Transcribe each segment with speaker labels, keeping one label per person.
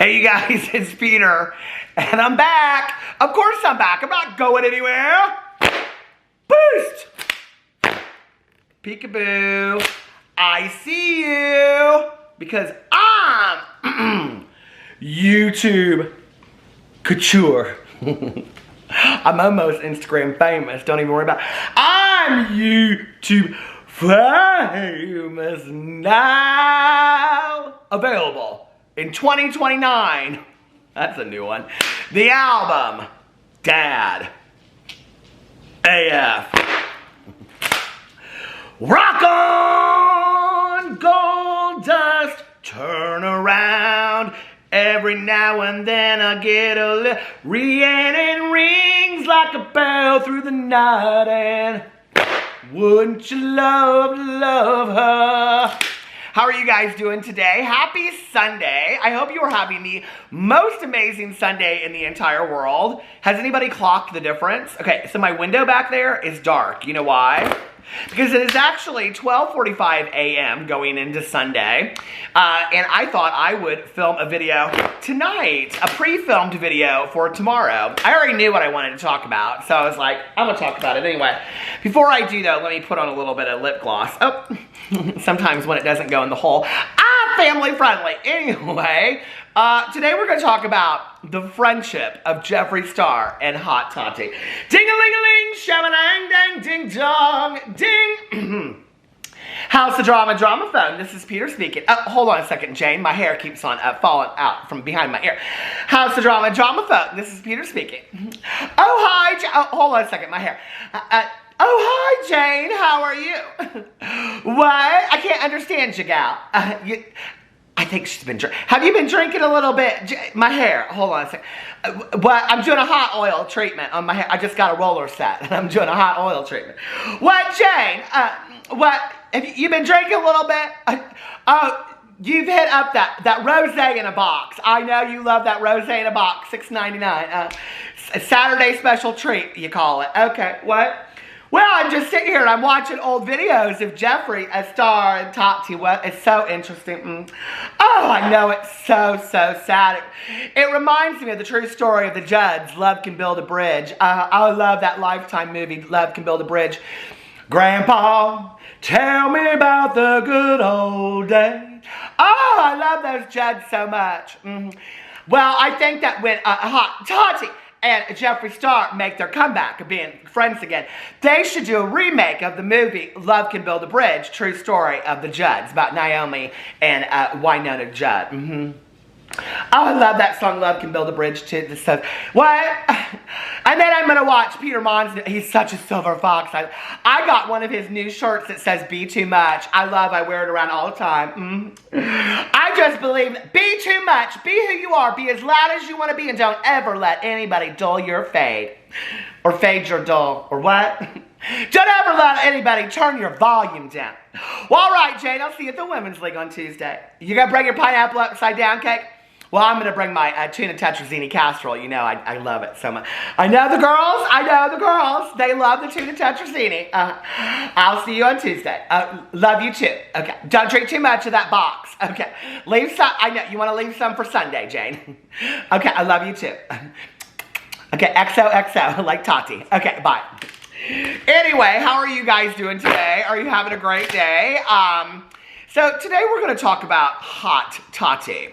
Speaker 1: Hey you guys, it's Peter, and I'm back. Of course I'm back. I'm not going anywhere. Boost! Peekaboo. I see you. Because I'm YouTube couture. I'm almost Instagram famous. Don't even worry about it. I'm YouTube famous now. Available in 2029. That's a new one. The album, Dad. AF. Rock on, gold dust, turn around. Every now and then I get a little Rhiannon rings like a bell through the night, and wouldn't you love to love her? How are you guys doing today? Happy Sunday. I hope you are having the most amazing Sunday in the entire world. Has anybody clocked the difference? Okay, so my window back there is dark. You know why? Because it is actually 12:45 a.m. going into Sunday, and I thought I would film a video tonight, a pre-filmed video for tomorrow. I already knew what I wanted to talk about, so I was like, I'm going to talk about it anyway. Before I do, though, let me put on a little bit of lip gloss. Oh, sometimes when it doesn't go in the hole. Family friendly. Anyway, today we're going to talk about the friendship of Jeffree Star and Hot Tati. Ding-a-ling-a-ling, shamalang, dang, ding-dong, ding. How's the drama phone? This is Peter speaking. Hold on a second, Jane. My hair keeps on falling out from behind my ear. How's the drama phone? This is Peter speaking. Oh, hi, hold on a second, my hair. Oh, hi, Jane. How are you? What? I can't understand you, gal. I think she's been drinking. Have you been drinking a little bit? My hair. Hold on a second. What? I'm doing a hot oil treatment on my hair. I just got a roller set, and I'm doing a hot oil treatment. What, Jane? What? Have you been drinking a little bit? Oh, you've hit up that rosé in a box. I know you love that rosé in a box. $6.99. A Saturday special treat, you call it. Okay. What? Well, I'm just sitting here and I'm watching old videos of Jeffree Star and Tati Westbrook. It's so interesting. Oh, I know, it's so sad. It reminds me of the true story of the Judds, Love Can Build a Bridge. I love that Lifetime movie, Love Can Build a Bridge. Grandpa, tell me about the good old days. Oh, I love those Judds so much. Well, I think that when Hot Tati and Jeffree Star make their comeback of being friends again, they should do a remake of the movie Love Can Build a Bridge, true story of the Judds, about Naomi and Wynonna Judd. Oh, I love that song, Love Can Build a Bridge, too. This says, what? And then I'm going to watch Peter Monn's. He's such a silver fox. I got one of his new shirts that says, be too much. I wear it around all the time. I just believe, be too much. Be who you are. Be as loud as you want to be, and don't ever let anybody dull your fade. Or fade your dull. Or what? Don't ever let anybody turn your volume down. Well, all right, Jane, I'll see you at the Women's League on Tuesday. You going to bring your pineapple upside down cake? Well, I'm going to bring my tuna tetrazzini casserole. You know, I love it so much. I know the girls. They love the tuna tetrazzini. I'll see you on Tuesday. Love you too. Okay. Don't drink too much of that box. Okay. Leave some. I know. You want to leave some for Sunday, Jane. Okay. I love you too. Okay. XOXO, like Tati. Okay. Bye. Anyway, how are you guys doing today? Are you having a great day? So today we're going to talk about Hot Tati.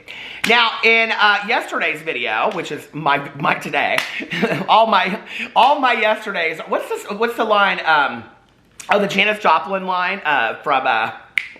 Speaker 1: Now, in yesterday's video, which is my today, all my yesterdays. What's the line? Oh, the Janis Joplin line from.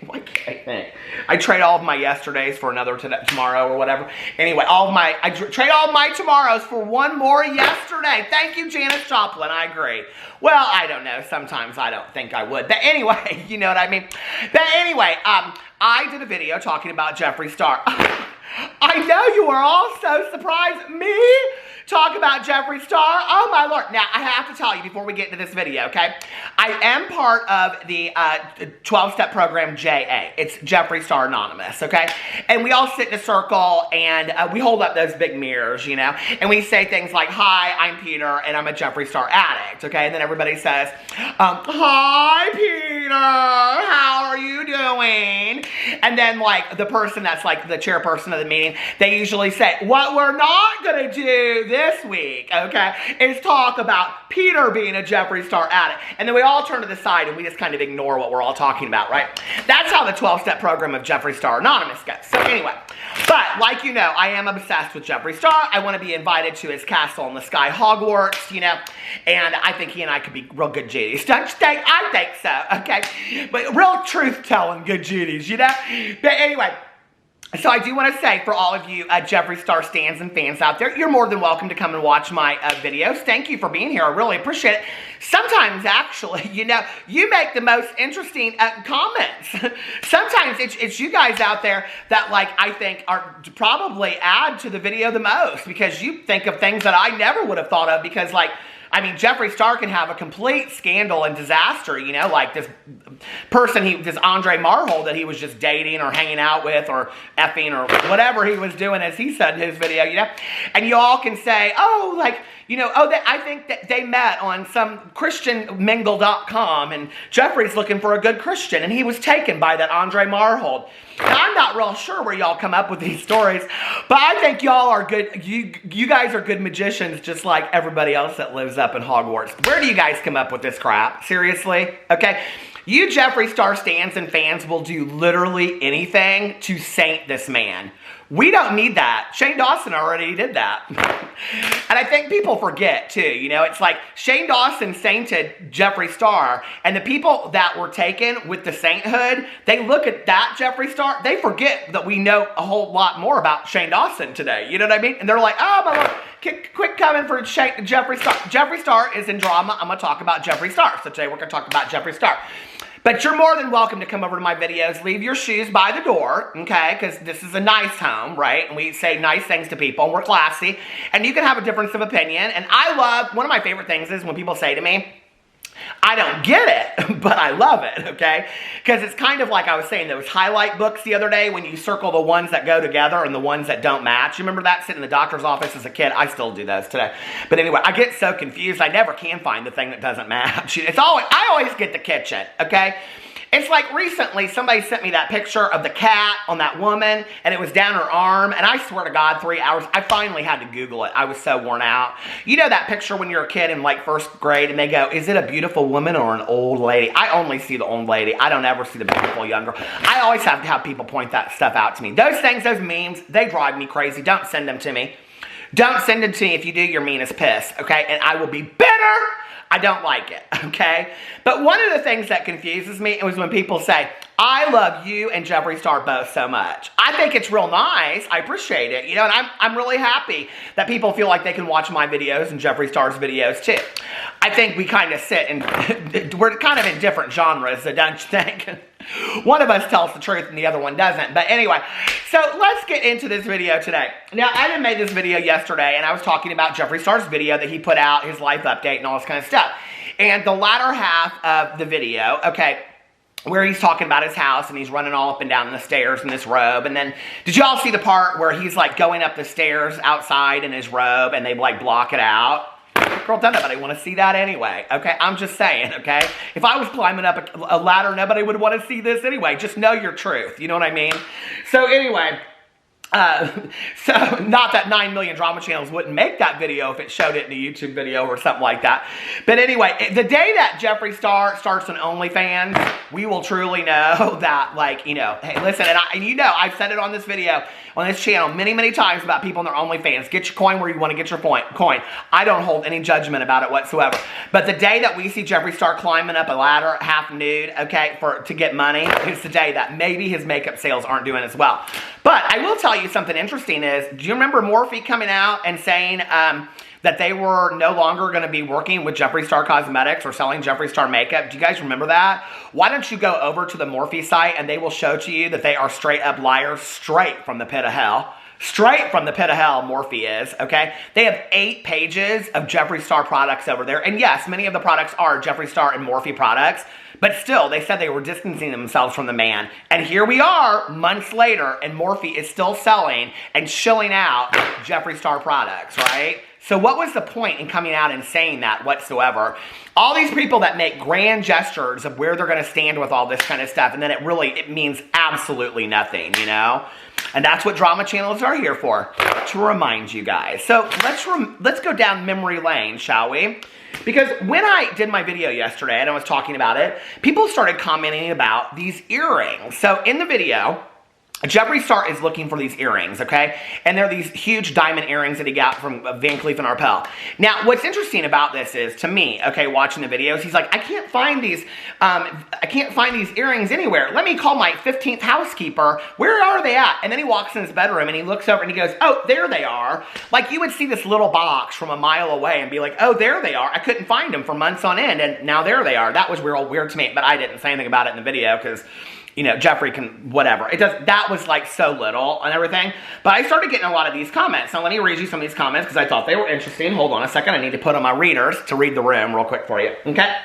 Speaker 1: Why can't I think? I trade all of my yesterdays for another tomorrow or whatever. Anyway, I trade all of my tomorrows for one more yesterday. Thank you, Janis Joplin. I agree. Well, I don't know. Sometimes I don't think I would. But anyway, you know what I mean. But anyway, I did a video talking about Jeffree Star. I know you are all so surprised. Me? talk about Jeffree Star. Oh my Lord. Now, I have to tell you before we get into this video, okay? I am part of the 12-step program JA. It's Jeffree Star Anonymous, okay? And we all sit in a circle and we hold up those big mirrors, you know? And we say things like, hi, I'm Peter and I'm a Jeffree Star addict, okay? And then everybody says, hi, Peter, how are you doing? And then like the person that's like the chairperson of the meeting, they usually say, what we're not gonna do this week, okay, is talk about Peter being a Jeffree Star addict. And then we all turn to the side and we just kind of ignore what we're all talking about, right? That's how the 12-step program of Jeffree Star Anonymous goes. So anyway, but like you know, I am obsessed with Jeffree Star. I want to be invited to his castle in the sky, Hogwarts, you know, and I think he and I could be real good Judies. Don't you think? I think so, okay? But real truth-telling good Judies, you know? But anyway, so I do want to say for all of you Jeffree Star stans and fans out there, you're more than welcome to come and watch my videos. Thank you for being here. I really appreciate it. Sometimes, actually, you know, you make the most interesting comments. Sometimes it's you guys out there that, like, I think are probably add to the video the most because you think of things that I never would have thought of because, like, I mean, Jeffree Star can have a complete scandal and disaster, you know, like this person, this Andre Marhold that he was just dating or hanging out with or effing or whatever he was doing, as he said in his video, you know, and you all can say, oh, like, you know, oh, I think that they met on some ChristianMingle.com and Jeffree's looking for a good Christian and he was taken by that Andre Marhold. Now, I'm not real sure where y'all come up with these stories, but I think y'all are good. You guys are good magicians just like everybody else that lives up in Hogwarts. Where do you guys come up with this crap? Seriously? Okay. You Jeffree Star stans and fans will do literally anything to saint this man. We don't need that. Shane Dawson already did that. And I think people forget too, you know, it's like Shane Dawson sainted Jeffree Star and the people that were taken with the sainthood, they look at that Jeffree Star, they forget that we know a whole lot more about Shane Dawson today. You know what I mean? And they're like, oh my Lord, quick coming for Jeffree Star. Jeffree Star is in drama. I'm going to talk about Jeffree Star. So today we're going to talk about Jeffree Star. But you're more than welcome to come over to my videos. Leave your shoes by the door, okay? Because this is a nice home, right? And we say nice things to people, and we're classy. And you can have a difference of opinion. And I love, one of my favorite things is when people say to me, I don't get it, but I love it, okay? Because it's kind of like I was saying, those highlight books the other day when you circle the ones that go together and the ones that don't match. You remember that sitting in the doctor's office as a kid? I still do those today. But anyway, I get so confused. I never can find the thing that doesn't match. I always get the kitchen, okay? It's like recently somebody sent me that picture of the cat on that woman and it was down her arm and I swear to God 3 hours, I finally had to Google it. I was so worn out. You know that picture when you're a kid in like first grade and they go, is it a beautiful woman or an old lady? I only see the old lady. I don't ever see the beautiful young girl. I always have to have people point that stuff out to me. Those things, those memes, they drive me crazy. Don't send them to me. Don't send them to me. If you do, you're mean as piss, okay? And I will be bitter. I don't like it, okay? But one of the things that confuses me is when people say, I love you and Jeffree Star both so much. I think it's real nice. I appreciate it. You know, and I'm really happy that people feel like they can watch my videos and Jeffree Star's videos too. I think we kind of sit and we're kind of in different genres, so don't you think? One of us tells the truth and the other one doesn't. But anyway, so let's get into this video today. Now, I done made this video yesterday, and I was talking about Jeffree Star's video that he put out, his life update and all this kind of stuff. And the latter half of the video, okay, where he's talking about his house and he's running all up and down the stairs in this robe. And then, did you all see the part where he's like going up the stairs outside in his robe and they like block it out? Girl, don't nobody want to see that anyway, okay? I'm just saying, okay? If I was climbing up a ladder, nobody would want to see this anyway. Just know your truth, you know what I mean? So anyway, so not that 9 million drama channels wouldn't make that video if it showed it in a YouTube video or something like that. But anyway, the day that Jeffree Star starts an OnlyFans, we will truly know that, like, you know, hey, listen, and you know, I've said it on this video, on this channel many, many times about people in their OnlyFans. Get your coin where you want to get your coin. I don't hold any judgment about it whatsoever. But the day that we see Jeffree Star climbing up a ladder half nude, okay, to get money, is the day that maybe his makeup sales aren't doing as well. But I will tell you something interesting is, do you remember Morphe coming out and saying that they were no longer going to be working with Jeffree Star Cosmetics or selling Jeffree Star makeup? Do you guys remember that? Why don't you go over to the Morphe site and they will show to you that they are straight up liars, straight from the pit of hell. Straight from the pit of hell, Morphe is, okay? They have 8 pages of Jeffree Star products over there. And yes, many of the products are Jeffree Star and Morphe products. But still, they said they were distancing themselves from the man. And here we are, months later, and Morphe is still selling and shilling out Jeffree Star products, right? So what was the point in coming out and saying that whatsoever? All these people that make grand gestures of where they're going to stand with all this kind of stuff, and then it means absolutely nothing, you know? And that's what drama channels are here for, to remind you guys. So let's go down memory lane, shall we? Because when I did my video yesterday, and I was talking about it, people started commenting about these earrings. So in the video, Jeffree Star is looking for these earrings, okay? And they're these huge diamond earrings that he got from Van Cleef & Arpels. Now, what's interesting about this is, to me, okay, watching the videos, he's like, I can't find these earrings anywhere. Let me call my 15th housekeeper. Where are they at? And then he walks in his bedroom and he looks over and he goes, oh, there they are. Like, you would see this little box from a mile away and be like, oh, there they are. I couldn't find them for months on end, and now there they are. That was real weird to me, but I didn't say anything about it in the video because, you know, Jeffree can, whatever. That was like so little and everything. But I started getting a lot of these comments. Now let me read you some of these comments because I thought they were interesting. Hold on a second. I need to put on my readers to read the room real quick for you. Okay?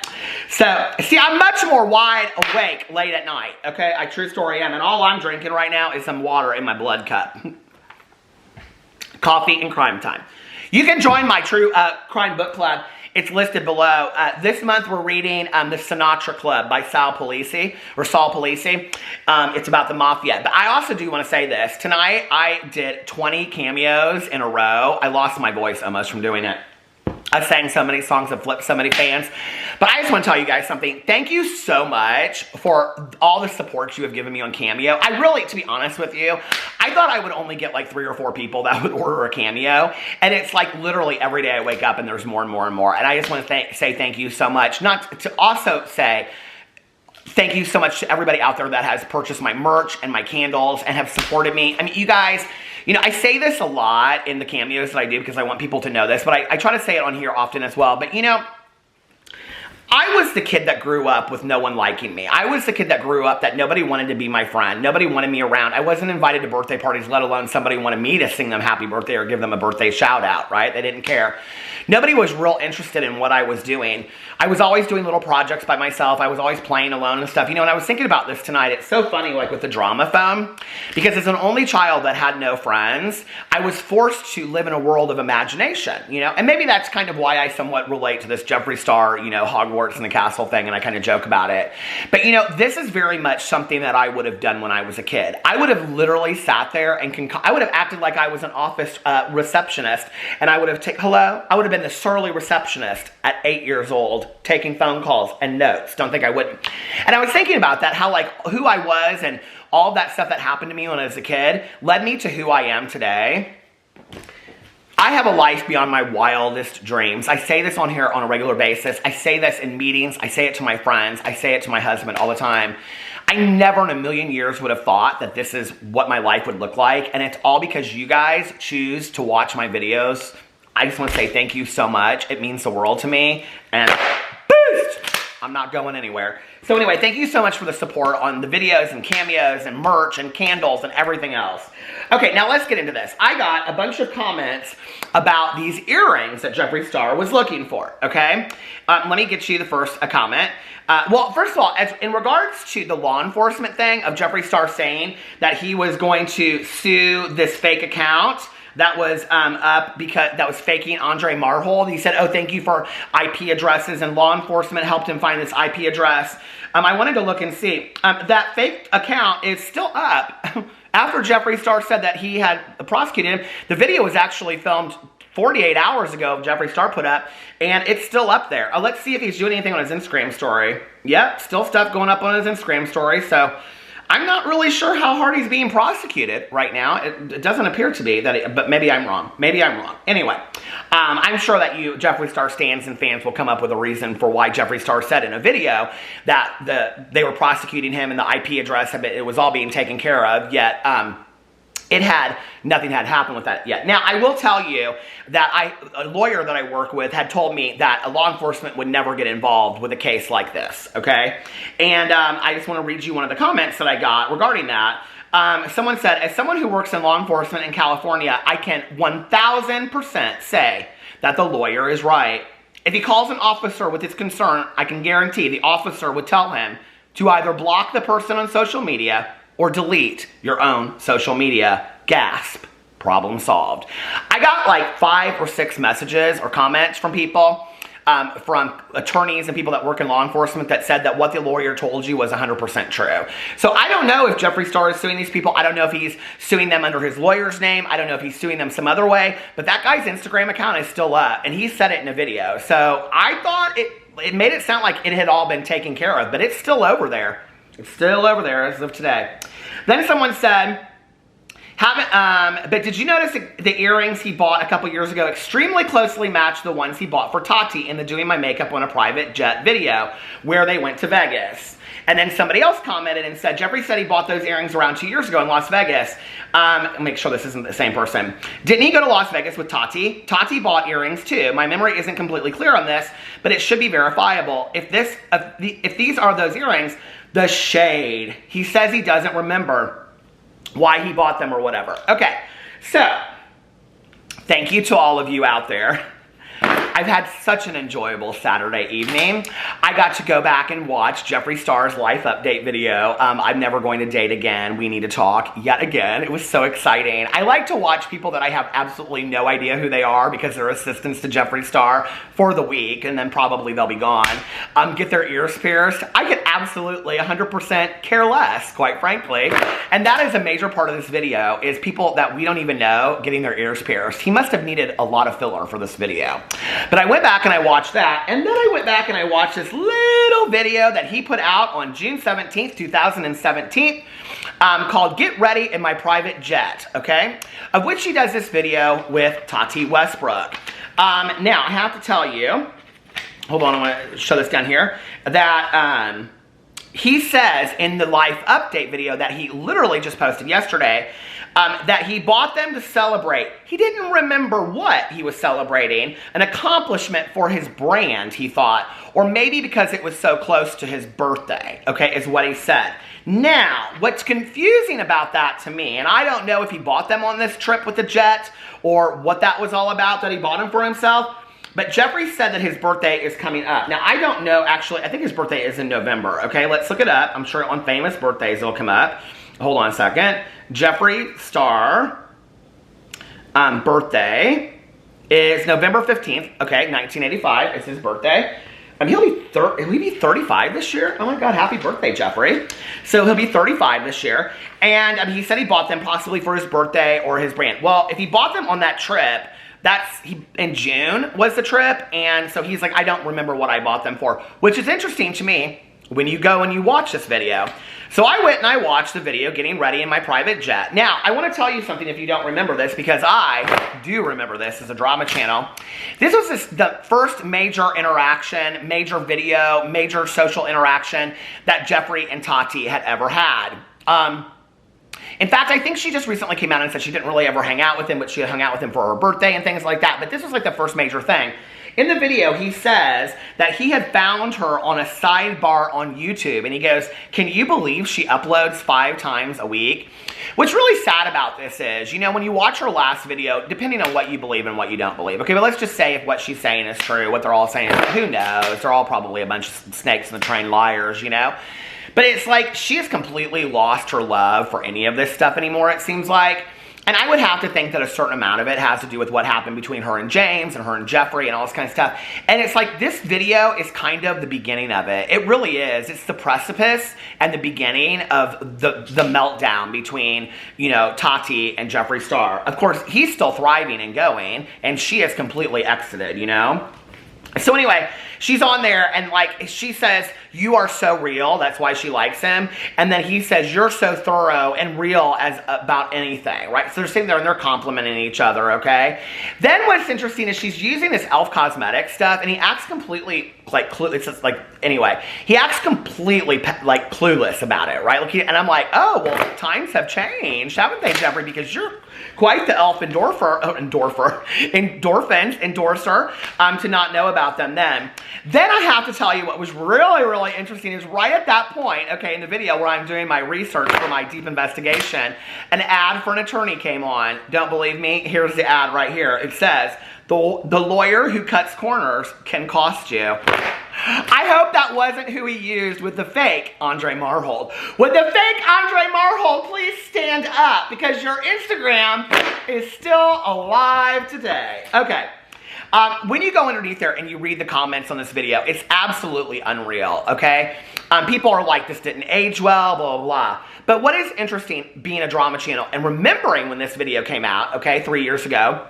Speaker 1: So, see, I'm much more wide awake late at night. Okay? I true story am. And all I'm drinking right now is some water in my blood cup. Coffee and crime time. You can join my true crime book club. It's listed below. This month we're reading The Sinatra Club by Saul Polisi. It's about the mafia. But I also do want to say this. Tonight I did 20 cameos in a row. I lost my voice almost from doing it. I sang so many songs and flipped so many fans. But I just want to tell you guys something. Thank you so much for all the support you have given me on Cameo. I really, to be honest with you, I thought I would only get like 3 or 4 people that would order a Cameo. And it's like literally every day I wake up and there's more and more and more. And I just want to say thank you so much. Not to also say thank you so much to everybody out there that has purchased my merch and my candles and have supported me. I mean, you guys, you know, I say this a lot in the cameos that I do because I want people to know this, but I try to say it on here often as well. But, you know, I was the kid that grew up with no one liking me. I was the kid that grew up that nobody wanted to be my friend. Nobody wanted me around. I wasn't invited to birthday parties, let alone somebody wanted me to sing them happy birthday or give them a birthday shout out, right? They didn't care. Nobody was real interested in what I was doing. I was always doing little projects by myself. I was always playing alone and stuff. You know, and I was thinking about this tonight. It's so funny, like with the drama phone, because as an only child that had no friends, I was forced to live in a world of imagination, you know? And maybe that's kind of why I somewhat relate to this Jeffree Star, you know, Hogwarts and the castle thing, and I kind of joke about it. But, you know, this is very much something that I would have done when I was a kid. I would have literally sat there and I would have acted like I was an office receptionist, and I would have hello? I would have been the surly receptionist at 8 years old, taking phone calls and notes. Don't think I wouldn't. And I was thinking about that, how like who I was and all that stuff that happened to me when I was a kid led me to who I am today. I have a life beyond my wildest dreams. I say this on here on a regular basis. I say this in meetings. I say it to my friends. I say it to my husband all the time. I never in a million years would have thought that this is what my life would look like. And it's all because you guys choose to watch my videos. I just want to say thank you so much. It means the world to me. And boost! I'm not going anywhere. So anyway, thank you so much for the support on the videos and cameos and merch and candles and everything else. Okay, now let's get into this. I got a bunch of comments about these earrings that Jeffree Star was looking for, okay? Let me get you the first comment. Well, first of all, in regards to the law enforcement thing of Jeffree Star saying that he was going to sue this fake account that was up because that was faking Andre Marhold. He said, oh, thank you for IP addresses, and law enforcement helped him find this IP address. I wanted to look and see. That fake account is still up. After Jeffree Star said that he had prosecuted him, the video was actually filmed 48 hours ago, Jeffree Star put up, and it's still up there. Let's see if he's doing anything on his Instagram story. Yep, still stuff going up on his Instagram story, so I'm not really sure how hard he's being prosecuted right now. It doesn't appear to be, but maybe I'm wrong. Maybe I'm wrong. Anyway, I'm sure that Jeffree Star stands and fans will come up with a reason for why Jeffree Star said in a video that they were prosecuting him and the IP address, it was all being taken care of, yet nothing had happened with that yet. Now, I will tell you that a lawyer that I work with had told me that law enforcement would never get involved with a case like this, okay? And I just want to read you one of the comments that I got regarding that. Someone said, as someone who works in law enforcement in California, I can 1000% say that the lawyer is right. If he calls an officer with his concern, I can guarantee the officer would tell him to either block the person on social media or delete your own social media. Gasp. Problem solved. I got like 5 or 6 messages or comments from people, from attorneys and people that work in law enforcement that said that what the lawyer told you was 100% true. So I don't know if Jeffree Star is suing these people. I don't know if he's suing them under his lawyer's name. I don't know if he's suing them some other way. But that guy's Instagram account is still up, and he said it in a video. So I thought it made it sound like it had all been taken care of, but it's still over there. It's still over there as of today. Then someone said, but did you notice the earrings he bought a couple years ago extremely closely matched the ones he bought for Tati in the Doing My Makeup on a Private Jet video where they went to Vegas? And then somebody else commented and said, Jeffree said he bought those earrings around 2 years ago in Las Vegas. Make sure this isn't the same person. Didn't he go to Las Vegas with Tati? Tati bought earrings too. My memory isn't completely clear on this, but it should be verifiable. If these are those earrings, the shade. He says he doesn't remember why he bought them or whatever. Okay, so thank you to all of you out there. I've had such an enjoyable Saturday evening. I got to go back and watch Jeffree Star's life update video. I'm never going to date again. We need to talk yet again. It was so exciting. I like to watch people that I have absolutely no idea who they are because they're assistants to Jeffree Star for the week, and then probably they'll be gone. Get their ears pierced. I could absolutely 100% care less, quite frankly. And that is a major part of this video, is people that we don't even know getting their ears pierced. He must have needed a lot of filler for this video. But I went back and I watched that, and then I went back and I watched this little video that he put out on June 17th, 2017, called Get Ready in My Private Jet, okay? Of which he does this video with Tati Westbrook. Now, I have to tell you, hold on, I want to show this down here, that he says in the life update video that he literally just posted yesterday, that he bought them to celebrate. He didn't remember what he was celebrating. An accomplishment for his brand, he thought. Or maybe because it was so close to his birthday, okay, is what he said. Now, what's confusing about that to me, and I don't know if he bought them on this trip with the jet or what that was all about that he bought them for himself, but Jeffree said that his birthday is coming up. Now, I don't know, actually, I think his birthday is in November, okay? Let's look it up. I'm sure on famous birthdays it'll come up. Hold on a second. Jeffree Star birthday is November 15th, okay, 1985 is his birthday. He'll be 35 this year. Oh my God, happy birthday, Jeffree. So he'll be 35 this year. And he said he bought them possibly for his birthday or his brand. Well, if he bought them on that trip, in June was the trip. And so he's like, I don't remember what I bought them for, which is interesting to me when you go and you watch this video. So I went and I watched the video Getting Ready in My Private Jet. Now, I want to tell you something if you don't remember this, because I do remember this as a drama channel. This was the first major interaction, major video, major social interaction that Jeffree and Tati had ever had. In fact, I think she just recently came out and said she didn't really ever hang out with him, but she had hung out with him for her birthday and things like that. But this was like the first major thing. In the video, he says that he had found her on a sidebar on YouTube, and he goes, can you believe she uploads 5 times a week? What's really sad about this is, you know, when you watch her last video, depending on what you believe and what you don't believe, okay, but let's just say if what she's saying is true, what they're all saying is, who knows? They're all probably a bunch of snakes in the train liars, you know? But it's like she has completely lost her love for any of this stuff anymore, it seems like. And I would have to think that a certain amount of it has to do with what happened between her and James and her and Jeffree and all this kind of stuff. And it's like this video is kind of the beginning of it. It really is. It's the precipice and the beginning of the meltdown between, you know, Tati and Jeffree Star. Of course, he's still thriving and going, and she has completely exited, you know? So anyway, she's on there and like she says, you are so real. That's why she likes him. And then he says, you're so thorough and real as about anything, right? So they're sitting there and they're complimenting each other, okay? Then what's interesting is she's using this e.l.f. cosmetic stuff and he acts completely like it's just like, anyway, he acts completely like clueless about it, right? Like, and I'm like, oh, well, times have changed, haven't they, Jeffree? Because you're quite the endorser, to not know about them then. Then I have to tell you what was really, really interesting is right at that point, okay, in the video where I'm doing my research for my deep investigation, an ad for an attorney came on. Don't believe me? Here's the ad right here. It says, the lawyer who cuts corners can cost you. I hope that wasn't who he used with the fake Andre Marhold. Would the fake Andre Marhold please stand up? Because your Instagram is still alive today. Okay. When you go underneath there and you read the comments on this video, it's absolutely unreal, okay? People are like, this didn't age well, blah, blah, blah. But what is interesting, being a drama channel, and remembering when this video came out, okay, 3 years ago,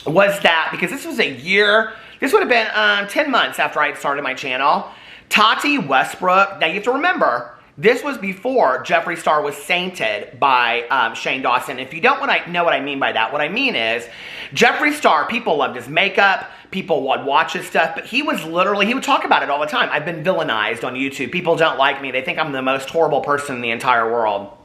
Speaker 1: was that, because this was a year, this would have been 10 months after I had started my channel, Tati Westbrook, now you have to remember, this was before Jeffree Star was sainted by Shane Dawson. If you don't know what I mean by that, what I mean is, Jeffree Star, people loved his makeup, people would watch his stuff, but he would talk about it all the time. I've been villainized on YouTube. People don't like me. They think I'm the most horrible person in the entire world.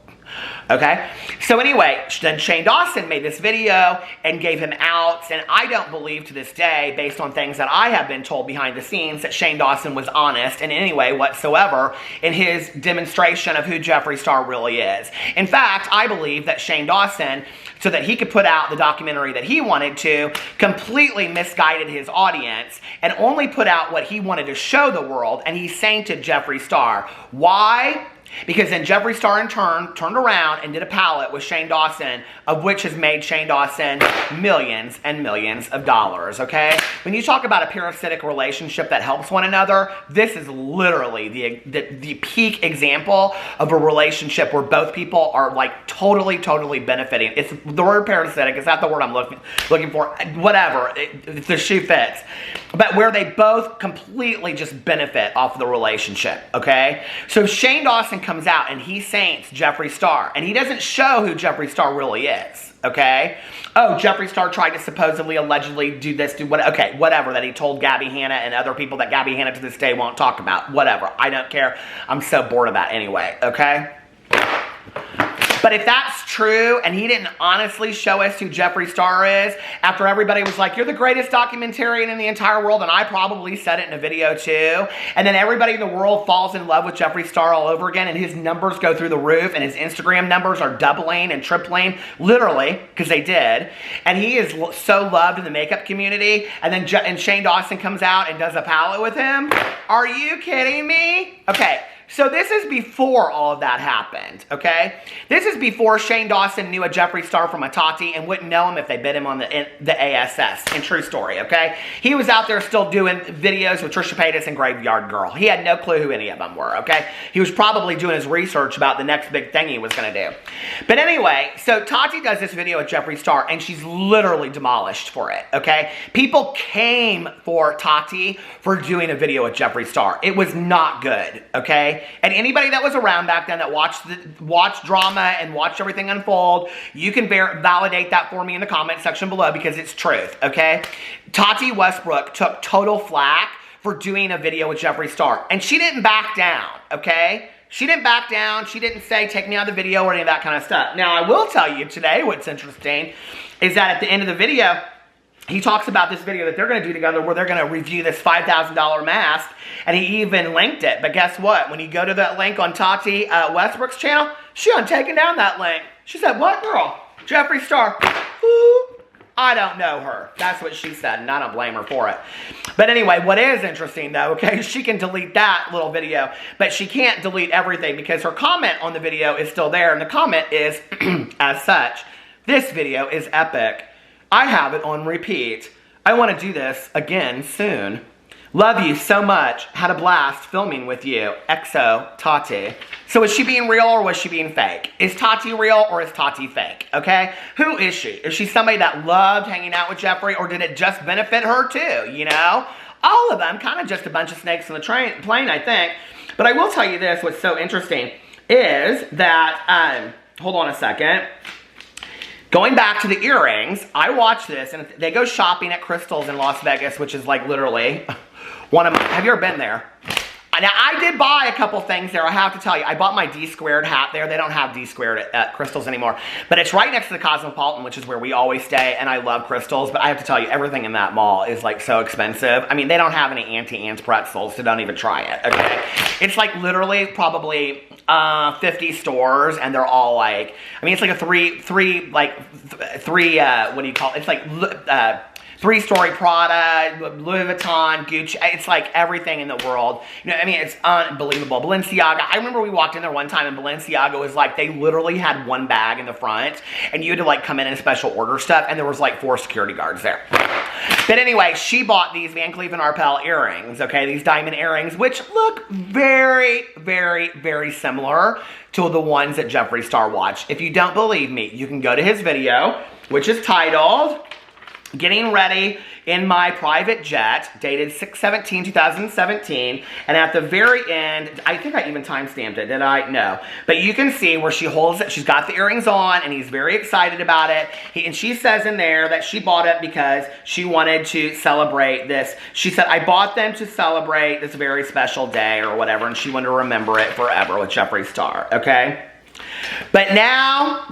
Speaker 1: Okay, so anyway, then Shane Dawson made this video and gave him outs, and I don't believe to this day, based on things that I have been told behind the scenes, that Shane Dawson was honest in any way whatsoever in his demonstration of who Jeffree Star really is. In fact, I believe that Shane Dawson, so that he could put out the documentary that he wanted to, completely misguided his audience and only put out what he wanted to show the world, and he sainted Jeffree Star. Why? Because then Jeffree Star in turn turned around and did a palette with Shane Dawson, of which has made Shane Dawson millions and millions of dollars, okay? When you talk about a parasitic relationship that helps one another, this is literally the peak example of a relationship where both people are like totally benefiting. It's the word parasitic, is that the word I'm looking for? Whatever, if the shoe fits. But where they both completely just benefit off of the relationship, okay? So Shane Dawson comes out and he saints Jeffree Star, and he doesn't show who Jeffree Star really is, okay? Oh, Jeffree Star tried to supposedly, allegedly do this, whatever, that he told Gabby Hanna and other people that Gabby Hanna to this day won't talk about. Whatever, I don't care. I'm so bored of that anyway, okay? But if that's true, and he didn't honestly show us who Jeffree Star is, after everybody was like, you're the greatest documentarian in the entire world, and I probably said it in a video too, and then everybody in the world falls in love with Jeffree Star all over again, and his numbers go through the roof, and his Instagram numbers are doubling and tripling, literally, because they did, and he is so loved in the makeup community, and then Shane Dawson comes out and does a palette with him? Are you kidding me? Okay. So this is before all of that happened, okay? This is before Shane Dawson knew a Jeffree Star from a Tati and wouldn't know him if they bid him on the ASS, in true story, okay? He was out there still doing videos with Trisha Paytas and Graveyard Girl. He had no clue who any of them were, okay? He was probably doing his research about the next big thing he was gonna do. But anyway, so Tati does this video with Jeffree Star, and she's literally demolished for it, okay? People came for Tati for doing a video with Jeffree Star. It was not good, okay? And anybody that was around back then that watched drama and watched everything unfold, you can validate that for me in the comment section below, because it's truth, okay? Tati Westbrook took total flack for doing a video with Jeffree Star, and she didn't back down, okay? She didn't back down. She didn't say, take me out of the video or any of that kind of stuff. Now, I will tell you today what's interesting is that at the end of the video, he talks about this video that they're going to do together where they're going to review this $5,000 mask, and he even linked it. But guess what? When you go to that link on Tati Westbrook's channel, she done taken down that link. She said, what girl? Jeffree Star. Ooh, I don't know her. That's what she said, and I don't blame her for it. But anyway, what is interesting though, okay, she can delete that little video, but she can't delete everything because her comment on the video is still there, and the comment is, as such, this video is epic. I have it on repeat. I want to do this again soon. Love you so much. Had a blast filming with you. XO Tati. So is she being real or was she being fake? Is Tati real or is Tati fake? Okay? Who is she? Is she somebody that loved hanging out with Jeffree, or did it just benefit her too? You know? All of them. Kind of just a bunch of snakes on the plane, I think. But I will tell you this. What's so interesting is that, hold on a second. Going back to the earrings, I watched this, and they go shopping at Crystal's in Las Vegas, which is like literally Have you ever been there? Now, I did buy a couple things there, I have to tell you. I bought my D-squared hat there. They don't have D-squared at Crystals anymore. But it's right next to the Cosmopolitan, which is where we always stay, and I love Crystals. But I have to tell you, everything in that mall is, like, so expensive. I mean, they don't have any Auntie Anne's pretzels, so don't even try it, okay? It's, like, literally probably 50 stores, and they're all, like, I mean, it's like a three, what do you call it? It's, like, three-story Prada, Louis Vuitton, Gucci. It's like everything in the world. You know, I mean, it's unbelievable. Balenciaga. I remember we walked in there one time and Balenciaga was like, they literally had one bag in the front and you had to like come in and special order stuff and there was like 4 security guards there. But anyway, she bought these Van Cleef & Arpels earrings, okay? These diamond earrings, which look very, very, very similar to the ones that Jeffree Star watched. If you don't believe me, you can go to his video, which is titled Getting Ready in My Private Jet, dated 6/17/2017, and at the very end, I think I even time-stamped it, did I? No. But you can see where she holds it, she's got the earrings on, and he's very excited about it, and she says in there that she bought it because she wanted to celebrate this. She said, I bought them to celebrate this very special day, or whatever, and she wanted to remember it forever with Jeffree Star, okay? But now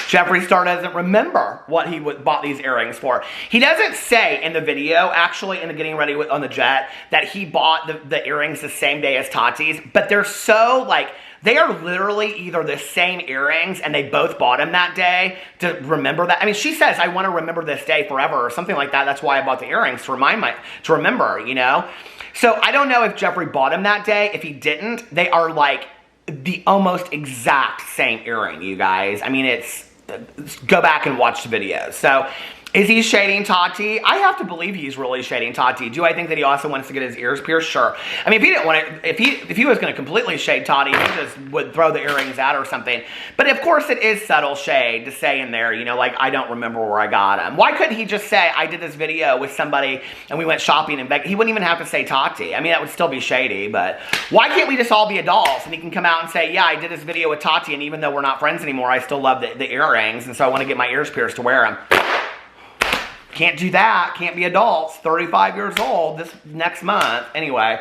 Speaker 1: Jeffree Star doesn't remember what he bought these earrings for. He doesn't say in the video, actually in the Getting Ready on the Jet, that he bought the earrings the same day as Tati's, but they're so, like, they are literally either the same earrings and they both bought them that day to remember that. I mean, she says, I want to remember this day forever or something like that. That's why I bought the earrings, to remember, you know? So I don't know if Jeffree bought them that day. If he didn't, they are like the almost exact same earring, you guys. I mean, go back and watch the video. So, is he shading Tati? I have to believe he's really shading Tati. Do I think that he also wants to get his ears pierced? Sure. I mean, if he didn't want to, if he was going to completely shade Tati, he just would throw the earrings out or something. But of course, it is subtle shade to say in there, you know, like, I don't remember where I got them. Why couldn't he just say, I did this video with somebody and we went shopping and he wouldn't even have to say Tati. I mean, that would still be shady, but why can't we just all be adults and he can come out and say, yeah, I did this video with Tati, and even though we're not friends anymore, I still love the earrings, and so I want to get my ears pierced to wear them. Can't do that. Can't be adults. 35 years old this next month. Anyway,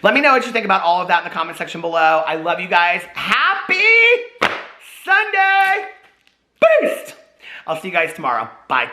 Speaker 1: let me know what you think about all of that in the comment section below. I love you guys. Happy Sunday. Peace. I'll see you guys tomorrow. Bye.